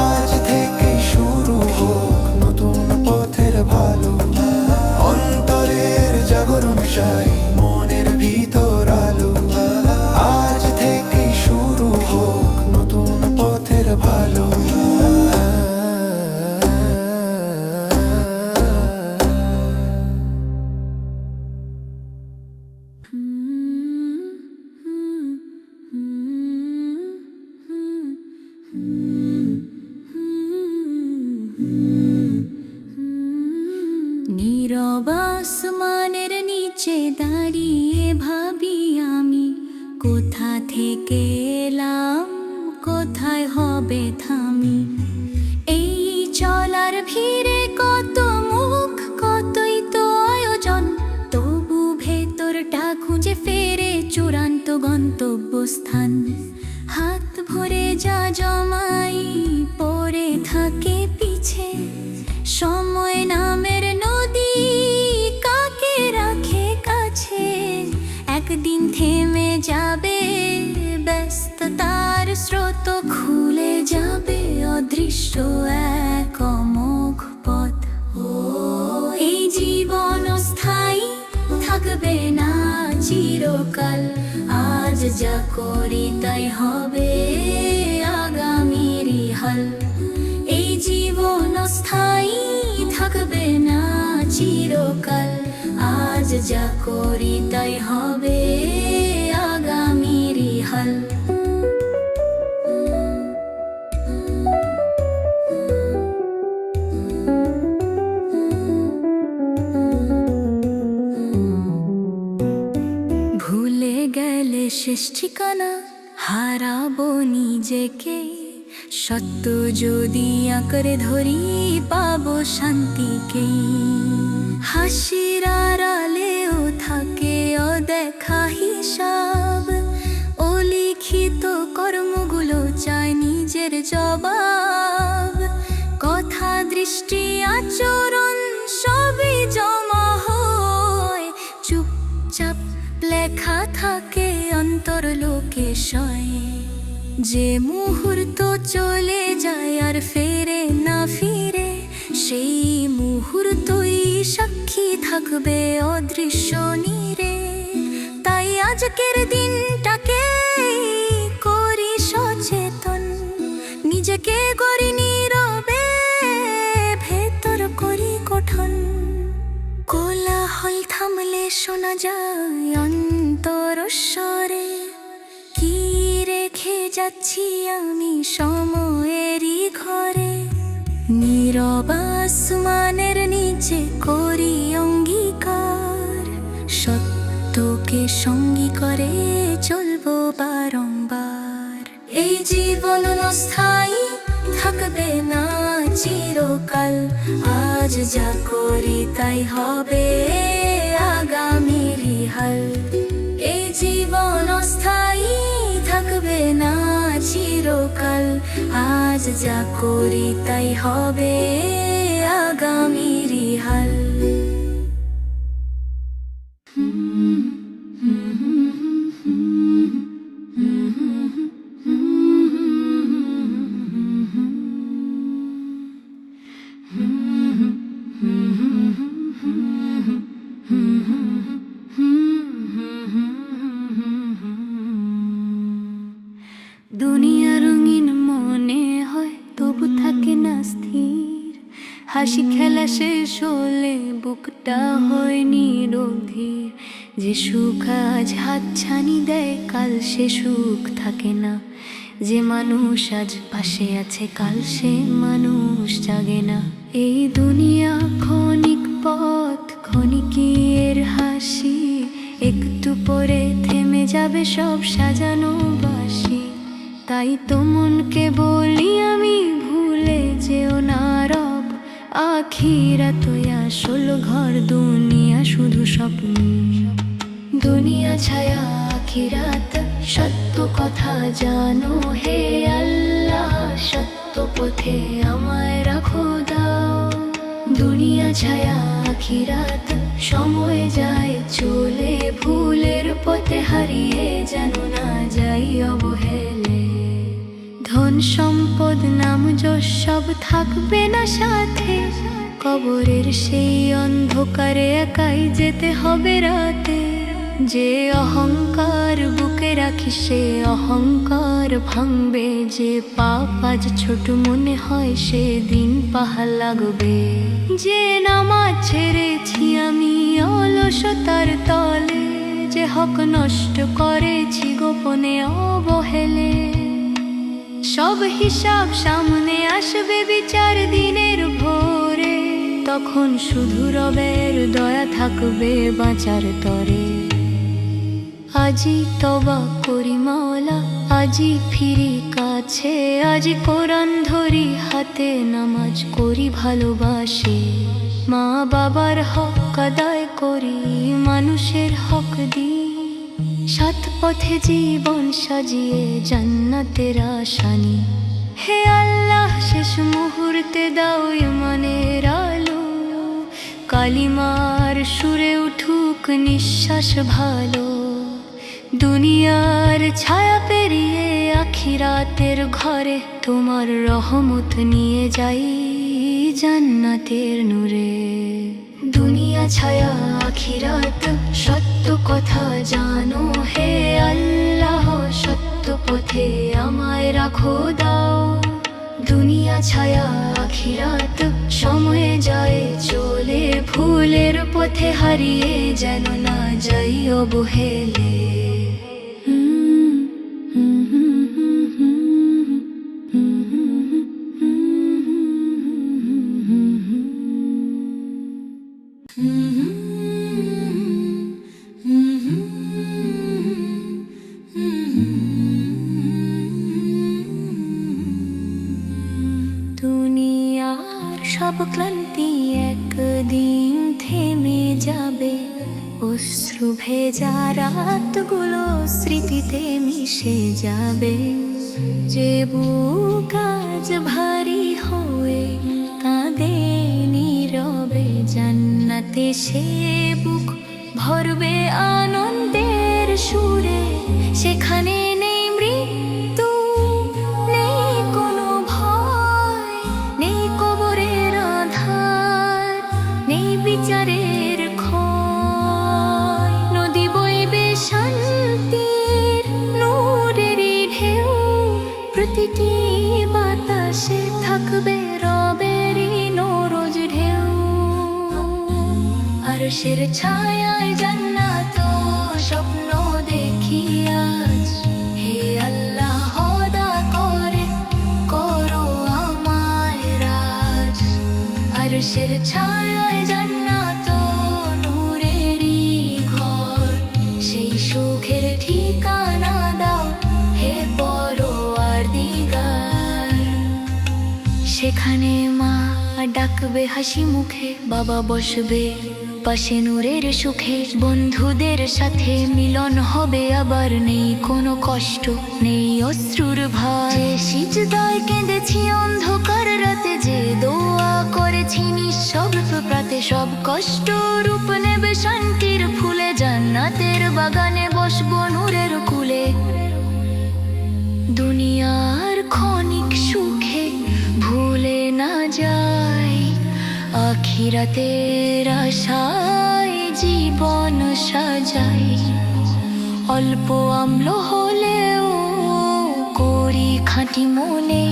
আজ থেকে শুরু হোক নতুন পথের ভালো। অন্তরের জাগরণ চাই, মনের ভিতর আলো। আজ থেকে শুরু হোক নতুন পথের ভালো।
নীরব আসমানের নিচে দাঁড়িয়ে ভাবি আমি, কোথা থেকে এলাম কোথায় হবে থামি। এই চলার ভিড়ে কত মুখ কতই তো আয়োজন, তবু ভেতরটা খুঁজে ফেরে চূড়ান্ত গন্তব্যস্থান। হাত ভরে যা জমাই পড়ে থাকে পিছে, সময় নামের নদী কাকে রাখে কাছে। একদিন থেমে যাবে ব্যস্ততার স্রোত, খুলে যাবে অদৃশ্য এক অমোঘ পথ। করি তাই হবে আগামীর হাল। এই জীবন স্থায়ী থাকবে না চিরকাল, আজ যা করি তাই হবে আগামীর হাল। ভুলে গেলে শেষ ঠিকানা, হারাবো নিজেকে। সত্য যদি আঁকড়ে ধরি পাবো শান্তিকে। হাসির আড়ালেও থাকে অদেখা হিসাব, অলিখিত কর্মগুলো চায় নিজের জবাব। কথা, দৃষ্টি, আচরণ সবই জমা হয়, চুপচাপ লেখা থাকে অন্তর লোকে শয়। যে মুহূর্ত চলে যায় আর ফেরে না ফিরে, সেই মুহূর্তই সাক্ষী থাকবে অদৃশ্য নীরে। তাই আজকের দিনটাকে করি সচেতন, নিজেকে করি নীরবে, ভেতর করি গঠন। কোলাহল থামলে শোনা যায় অন্তরস্বরে, কি রেখে যাচ্ছি আমি সময়েরই ঘরে। নীরব আসমানের নিচে করি অঙ্গীকার, সত্যকে সঙ্গী করে চলবো বারংবার। এই জীবন স্থায়ী থাকবে না চিরকাল, আজ যা করি তাই হবে আগামীর হাল। এই জীবন স্থায়ী থাকবে না চিরকাল, আজ যা করি তাই হবে আগামীর হাল। দুনিয়া রঙিন মনে হয় তবু থাকে না স্থির, হাসি খেলা শেষ হলে বুকটা হয় নিরধীর। যে সুখ আজ হাতছানি দেয় কাল সে সুখ থাকে না, যে মানুষ আজ পাশে আছে কাল সে মানুষ জাগে না। এই দুনিয়া ক্ষণিক পথ, ক্ষণিকের হাসি, একটু পরে থেমে যাবে সব সাজানো বাসি। তাই তো মনকে বলি আমি ভুলে যেও না রব, আখিরাতই আসল ঘর, দুনিয়া শুধু স্বপ্ন। দুনিয়া ছায়া আখিরাত, সত্য কথা জানো হে আল্লাহ, সত্য পথে আমায় রাখো দাও। দুনিয়া ছায়া আখিরাত, সময় যায় চলে, ভুলের পথে হারিয়ে যেন না যাই অবহেলে। ধন সম্পদ নাম যশ সব থাকবে না সাথে, কবরের সেই অন্ধকারে একাই যেতে হবে রাতে। যে অহংকার বুকে রাখি সে অহংকার ভাঙবে, যে পাপ আজ ছোট মনে হয় সেদিন পাহাড় লাগবে। যে নামাজ ছেড়েছি আমি অলসতার তলে, যে হক নষ্ট করেছি গোপনে অবহেলে, সব হিসাব সামনে আসবে বিচার দিনের ভোরে। তখন শুধু রবের দয়া থাকবে বাঁচার তরে। আজি তওবা করি মাওলা, আজি ফিরি কাছে, আজি কোরআন ধরি হাতে, নামাজ করি ভালোবাসি। মা বাবার হক আদায় করি, মানুষের হক দিই, সাত পথে জীবন সাজিয়ে জান্নাতের আশানি। হে আল্লাহ শেষ মুহূর্তে দাও ইমানের আলো, কালিমার সুরে উঠুক নিঃশ্বাস ভালো। দুনিয়ার ছায়া পেরিয়ে আখিরাতের ঘরে, তোমার রহমত নিয়ে যাই জান্নাতের নূরে। দুনিয়া ছায়া আখিরাত, সত্য কথা জানো হে আল্লাহ, পথে আমায় রাখো দাও, দুনিয়া ছায়া আখিরাত সময়ে যায় চলে, ভুলের পথে হারিয়ে যেন না যাই অবহেলে। দুনিয়ার সব ক্লান্তি একদিন থেমে যাবে, অশ্রু ভেজা রাতগুলো স্মৃতিতে মিশে যাবে। যে বুক আজ ভারী হয়ে কাঁদে নীরবে, জান্নাতে সে বুক ভরবে আনন্দের সুরে। সেখানে নেই মৃত্যু, নেই কোনো ভয়, নেই কবরের আধার, নেই বিচারের ক্ষয়। নদী বইবে শান্তির নূরেরই ঢেউ, প্রতিটি বাতাসে থাকবে রবেরই নরোজ ঢেউ। আরশের ছায়ায় জান্নাত স্বপ্ন দেখি আজ, হে আল্লাহ খোদা করে করো আমায় রাজ। আরশের ছায়ায় জান্নাত নূরেরই ঘর, সেই সুখের ঠিকানা দাও হে পরওয়ারদিগার। সেখানে মা ডাকবে হাসি মুখে, বাবা বসবে পাশে নূরের সুখে, বন্ধুদের সাথে মিলন হবে আবার। নেই কোনো কষ্ট, নেই অশ্রুর ভয়। সিজদায় কেঁদেছি অন্ধকার রাতে, যে দোয়া করেছি নিঃশব্দ প্রাতে, সব কষ্ট রূপ নেবে শান্তির ফুলে। জান্নাতের বাগানে বসবো নূরের কুলে। দুনিয়ার ক্ষণিক সুখে ভুলে না যাই, আখিরাতের আশায় জীবন সাজাই। অল্প আমল হলেও করি খাঁটি মনে,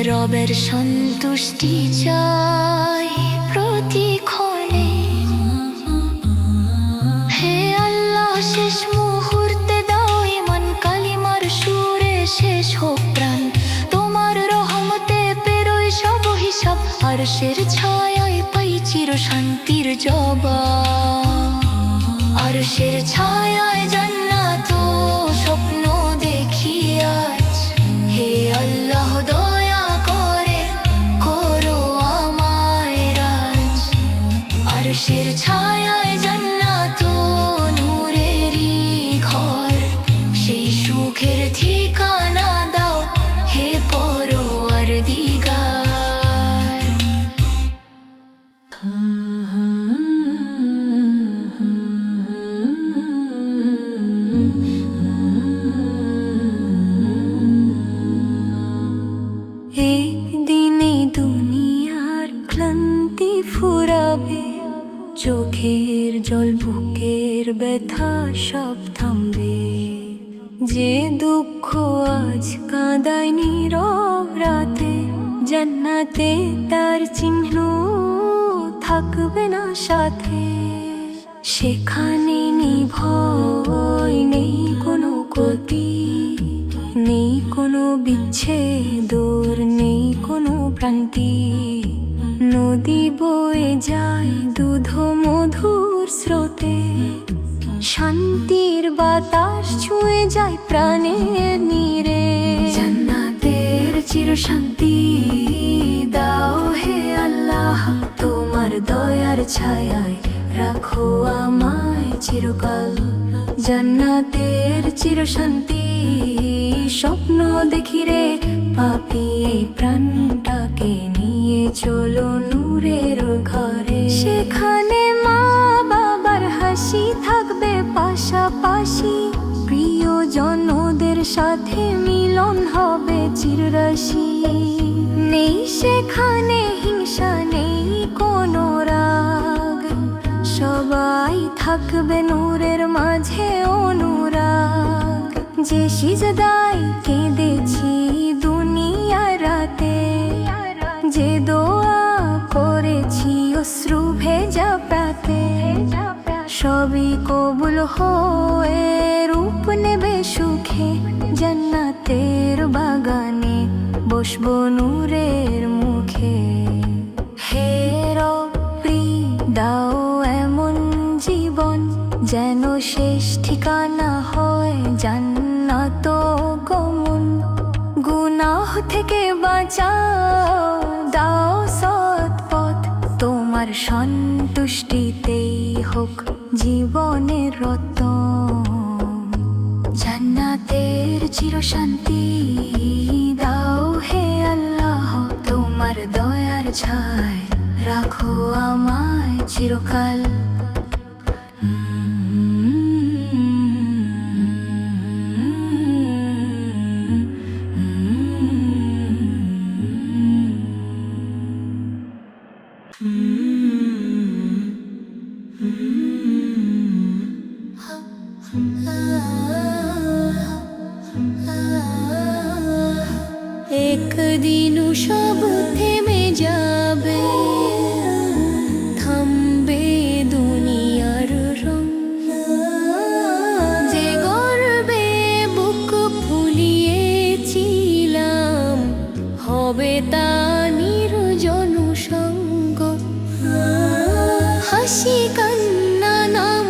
রবের সন্তুষ্টি চাই প্রতিক্ষণে। হে আল্লাহ শেষ মুহূর্তে দাও ইমান, কালিমার সুরে শেষ হোক প্রাণ। তোমার রহমতে পেরোয় সব হিসাব, আরশের ছায়ায় পাই চির শান্তির জবাব। আরশের ছায়ায় জান্নাত স্বপ্ন দেখি আজ, হে আল্লাহ দয়া করে করো আমায় রাজ। আরশের ছায়ায় জান্নাত নূরেরই ঘর, সেই সুখের ঠিকানা দাও হে পরওয়ারদিগার। একদিনে দুনিয়ার ক্লান্তি ফুরাবে, চোখের জল বুকের ব্যথা সব থামবে। যে দুঃখ আজ কাঁদায় নীরব রাতে, জান্নাতে তার চিহ্ন থাকবে না সাথে। সেখানে নেই ভয়, নেই কোনো ক্ষতি, নেই কোনো বিচ্ছেদ, নেই কোনো ভ্রান্তি। নদী বয়ে যায় দুধ মধুর স্রোতে, শান্তির বাতাস ছুঁয়ে যায় প্রাণের নীরে। জান্নাতের চির শান্তি দাও হে আল্লাহ, তোমার দয়ার ছায়ায় রাখো আমায় চিরকাল। জান্নাতের চির শান্তি স্বপ্ন দেখি রে পাপি, এই প্রাণটাকে নিয়ে চলো নূরের ঘরে। সেখানে মা বাবার হাসি থাকবে পাশাপাশি, প্রিয়জনদের সাথে মিলন হবে চিররাশি। নেই সেখানে হিংসা, নেই কোনো রাগ, সবাই থাকবে নূরের মাঝে অনুরাগ। যে সিজদায় কেঁদেছি দুনিয়া রাতে, যে দোয়া করেছি অশ্রু ভেজা প্রাতে, সবই কবুল হয়ে রূপ নেবে সুখে, জান্নাতের বাগানে বসবো নূরের মুখে। হে রব্বি দাও এমন জীবন, যেন শেষ ঠিকানা হয় জান্নাত গমন। গুনাহ থেকে বাঁচাও, দাও সৎ পথ, তোমার সন্তুষ্টিতেই হোক জীবনের রতন। জান্নাতের চিরশান্তি দাও হে আল্লাহ, তোমার দয়ার ছায় রাখো আমায় চিরকাল। একদিন সব থেমে যাবে, থামবে দুনিয়ার রং, যে গর্বে বুক ফুলিয়েছিলাম হবে তা নির্জন সঙ্গ। হাসি কান্না নাম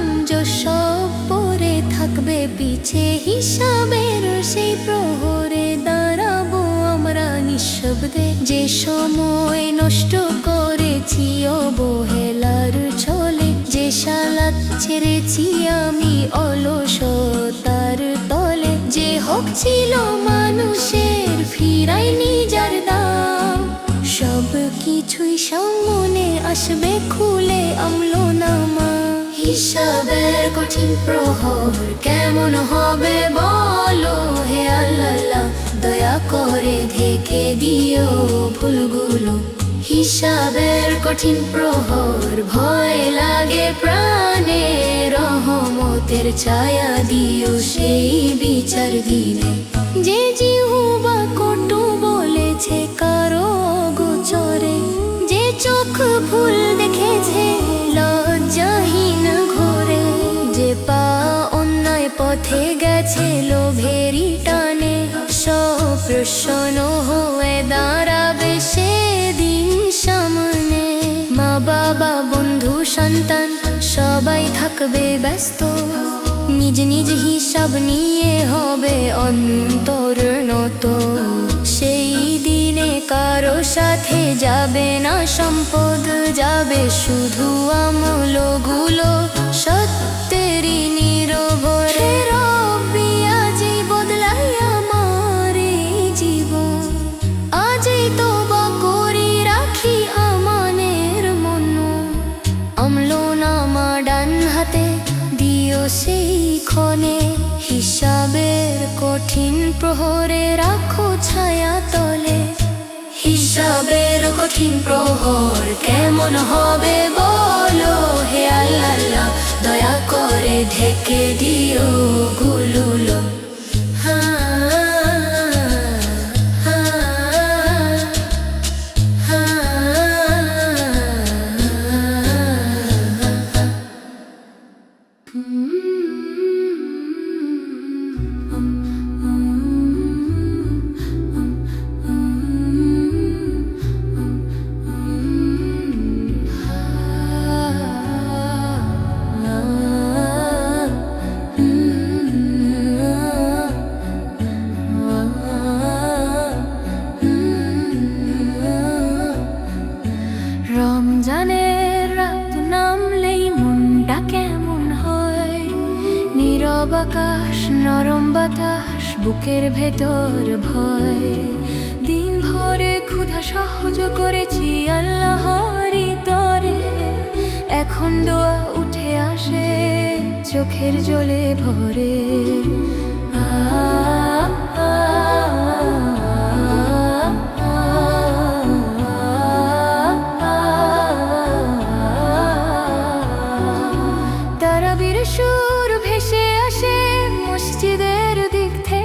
সব পরে থাকবে পিছে, হিসাবের সেই প্রহরে দাঁড়াবো আমরা নিঃশব্দে। যে সময় নষ্ট করেছি অবহেলার ছলে, যে সালাত ছেড়েছি আমি অলসতার তলে, যে হক ছিল মানুষের ফিরাইনি যার দাম, সব কিছুই সামনে আসবে খুলে আমলনামা। হিসাবের কঠিন প্রহর কেমন হবে বলো হে আল্লাহ, দয়া করে ঢেকে দিও ভুলগুলো। হিসাবের কঠিন প্রহর ভয় লাগে প্রাণে, রহমতের ছায়া দিও সেই বিচার দিনে। যে জিহ্বা কটু বলেছে কারো গোচরে, যে চোখ ভুল দেখেছে লজ্জাহীন ঘোরে, যে পা অন্যায় পথে গেছে লোভেরই টানে, সপ্রসন্ন হয়ে দাঁড়াবে সেদিন সামনে। মা বাবা বন্ধু সন্তান সবাই থাকবে ব্যস্ত, নিজ নিজ হিসাব নিয়ে হবে অন্তর নত। সেই দিনে কারো সাথে যাবে না সম্পদ, যাবে শুধু আমলগুলো সত্যেরই নিরভরে। রব্বি আজই বদলাই আমার এই জীবন, আজই তওবা করি রাখি আমানের মন। আমলনামা ডান হাতে দিও সেই ক্ষণে, হিসাবের কঠিন প্রহরে রাখো ছায়া তলে। হিসাবের কঠিন প্রহর কেমন হবে বলো হে আল্লাহ, দয়া করে ঢেকে দিও গুলুলো। রমজানের রাত নামলেই মনটা কেমন হয়, নীরব আকাশ নরম বাতাস বুকের ভেতর ভয়। দিন ভরে ক্ষুধা সহ্য করেছি আল্লাহরই তরে, এখন দোয়া উঠে আসে চোখের জলে ভরে। তারাবির সুর ভেসে আসে মসজিদের দিক থেকে,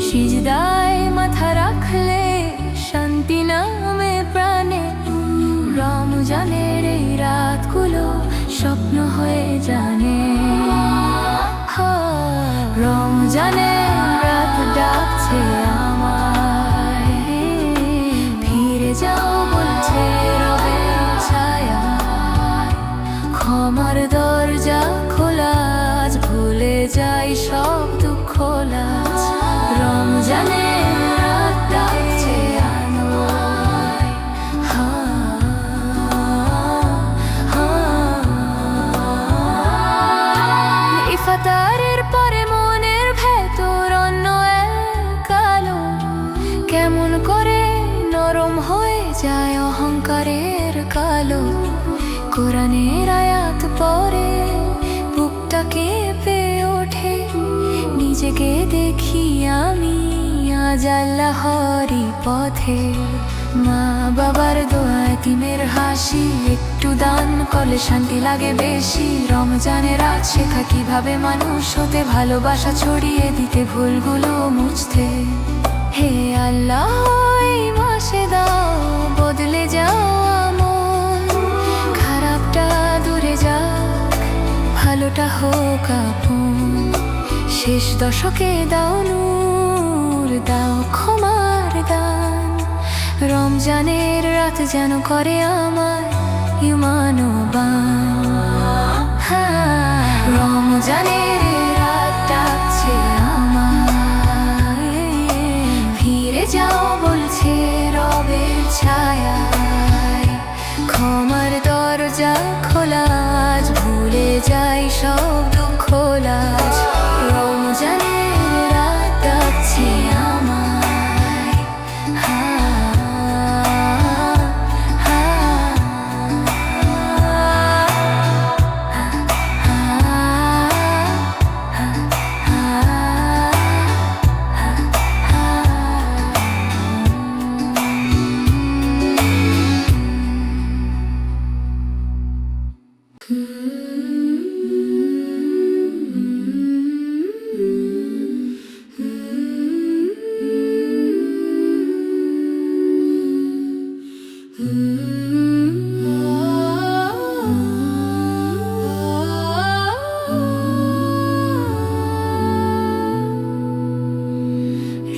সিজদায় মাথা রাখলে শান্তি নামে প্রাণে। রমজানের এই রাতগুলো স্বপ্ন হয়ে জানে। রমজানের রাত ডাকছে আমায়, ফিরে যাও বলছে রবের ছায়া। ক্ষমার দরজা খোলা, আজ ভুলে যাই সব দুঃখ লাজ। রমজানের রাত ডাকছে আমায়, ইফতারের পরে মনের ভেতর অন্য এক আলো। কেমন করে নরম হয়ে যায় অহংকারের কালো। কোরআনের আয়াত পরে বুকটা কেঁপে ওঠে। নিজেকে দেখি আমি আজ আল্লাহরই পথে। মা বাবার দোয়া, এতিমের হাসি, একটু দান করলে শান্তি লাগে বেশি। রমজানের রাত শেখা কিভাবে মানুষ হতে, ভালোবাসা ছড়িয়ে দিতে, ভুলগুলো মুছতে। হে আল্লাহ, এই মাসে দাও বদলে যাওয়া মন। খারাপটা দূরে যাক, ভালোটা হোক আপন। শেষ দশকে দাও নূর, দাও ক্ষমার দান। রমজানের রাত যেন করে আমার ইমানবান। রমজানের রাত ডাকছে আমায়, ফিরে যাও বলছে রবের ছায়ায়। ক্ষমার দরজা খোলা, আজ ভুলে যাই সব দুঃখ লাজ। রমজানের রাত ডাকছে আমায়,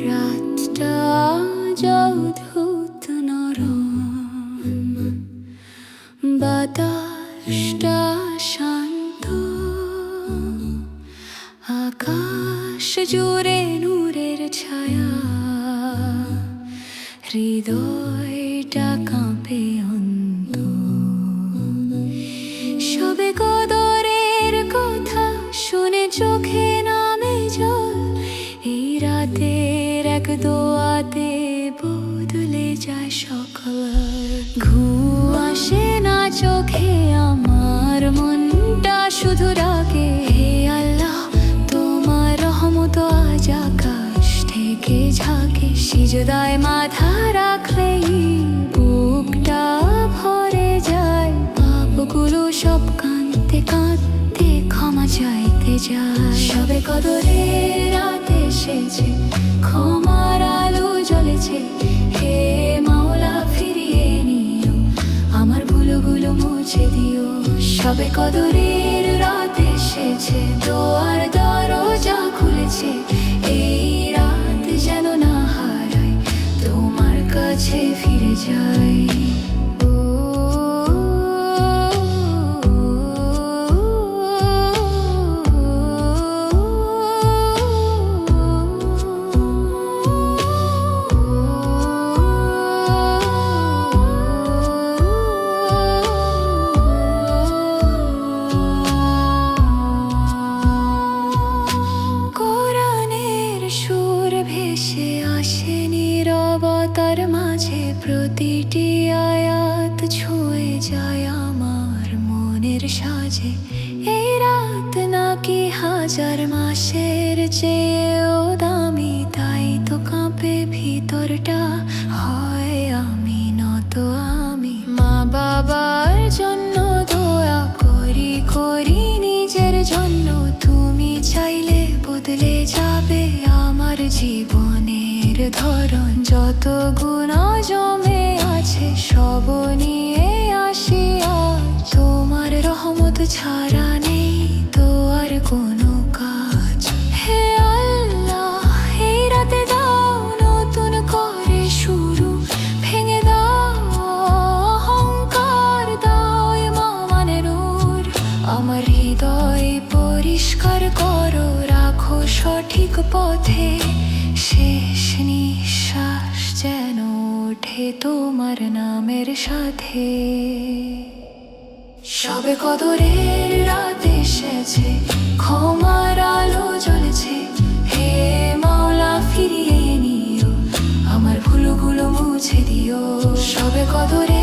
রাতটা অদ্ভুত নরম, বাতাসটা শান্ত। আকাশ জুড়ে নূরের ছায়া, হৃদয়টা কাঁপে অন্ত। সবে কদরের কথা শুনে চোখে নামে জল। এই রাতের এক দোয়াতে বদলে যায় সকাল। ঘুম আসে না চোখে আমার, মনটা শুধু ডাকে হে আল্লাহ তোমার রহমত আজ আকাশ থেকে ঝাঁকে। সিজদায় মাথা রাখলেই বুকটা ভরে যায়। পাপগুলো সব কাঁদতে কাঁদতে ক্ষমা চাইতে যায়। সবে কদরের রাত এসেছে, ক্ষমার আলো জ্বলেছে। হে মাওলা ফিরিয়ে নিও, আমার ভুলগুলো মুছে দিও। সবে কদরের রাত এসেছে, দোয়ার দরজা খুলেছে। এই রাত যেন না হারাই, তোমার কাছে ফিরে যাই। প্রতিটি আয়াত ছুঁয়ে যায় আমার মনের সাজে। এই রাত নাকি হাজার মাসের চেয়েও দামি, তাই তো কাঁপে ভিতরটা, হয় আমি নত। আমি মা বাবার জন্য দোয়া করি করি নিজের জন্য। তুমি চাইলে বদলে যাবে আমার জীবন। ধরন যত গুণা জমে আছে সব নিয়ে আসি আজ। তোমার রহমত ছাড়া নেই তো আর কোনো কাজ। হে আল্লাহ, এই রাতে দাও নতুন করে শুরু, ভেঙে দাও অহংকার, দাও ইমানে নূর। আমার হৃদয় পরিষ্কার করো, রাখো সঠিক পথে, শেষ নিঃশ্বাস যেন ওঠে তোমার নামের সাথে। সবে কদরের রাত এসেছে, ক্ষমার আলো জ্বলেছে। হে মাওলা, ফিরিয়ে নিও, আমার ভুলগুলো মুছে দিও। সবে কদরের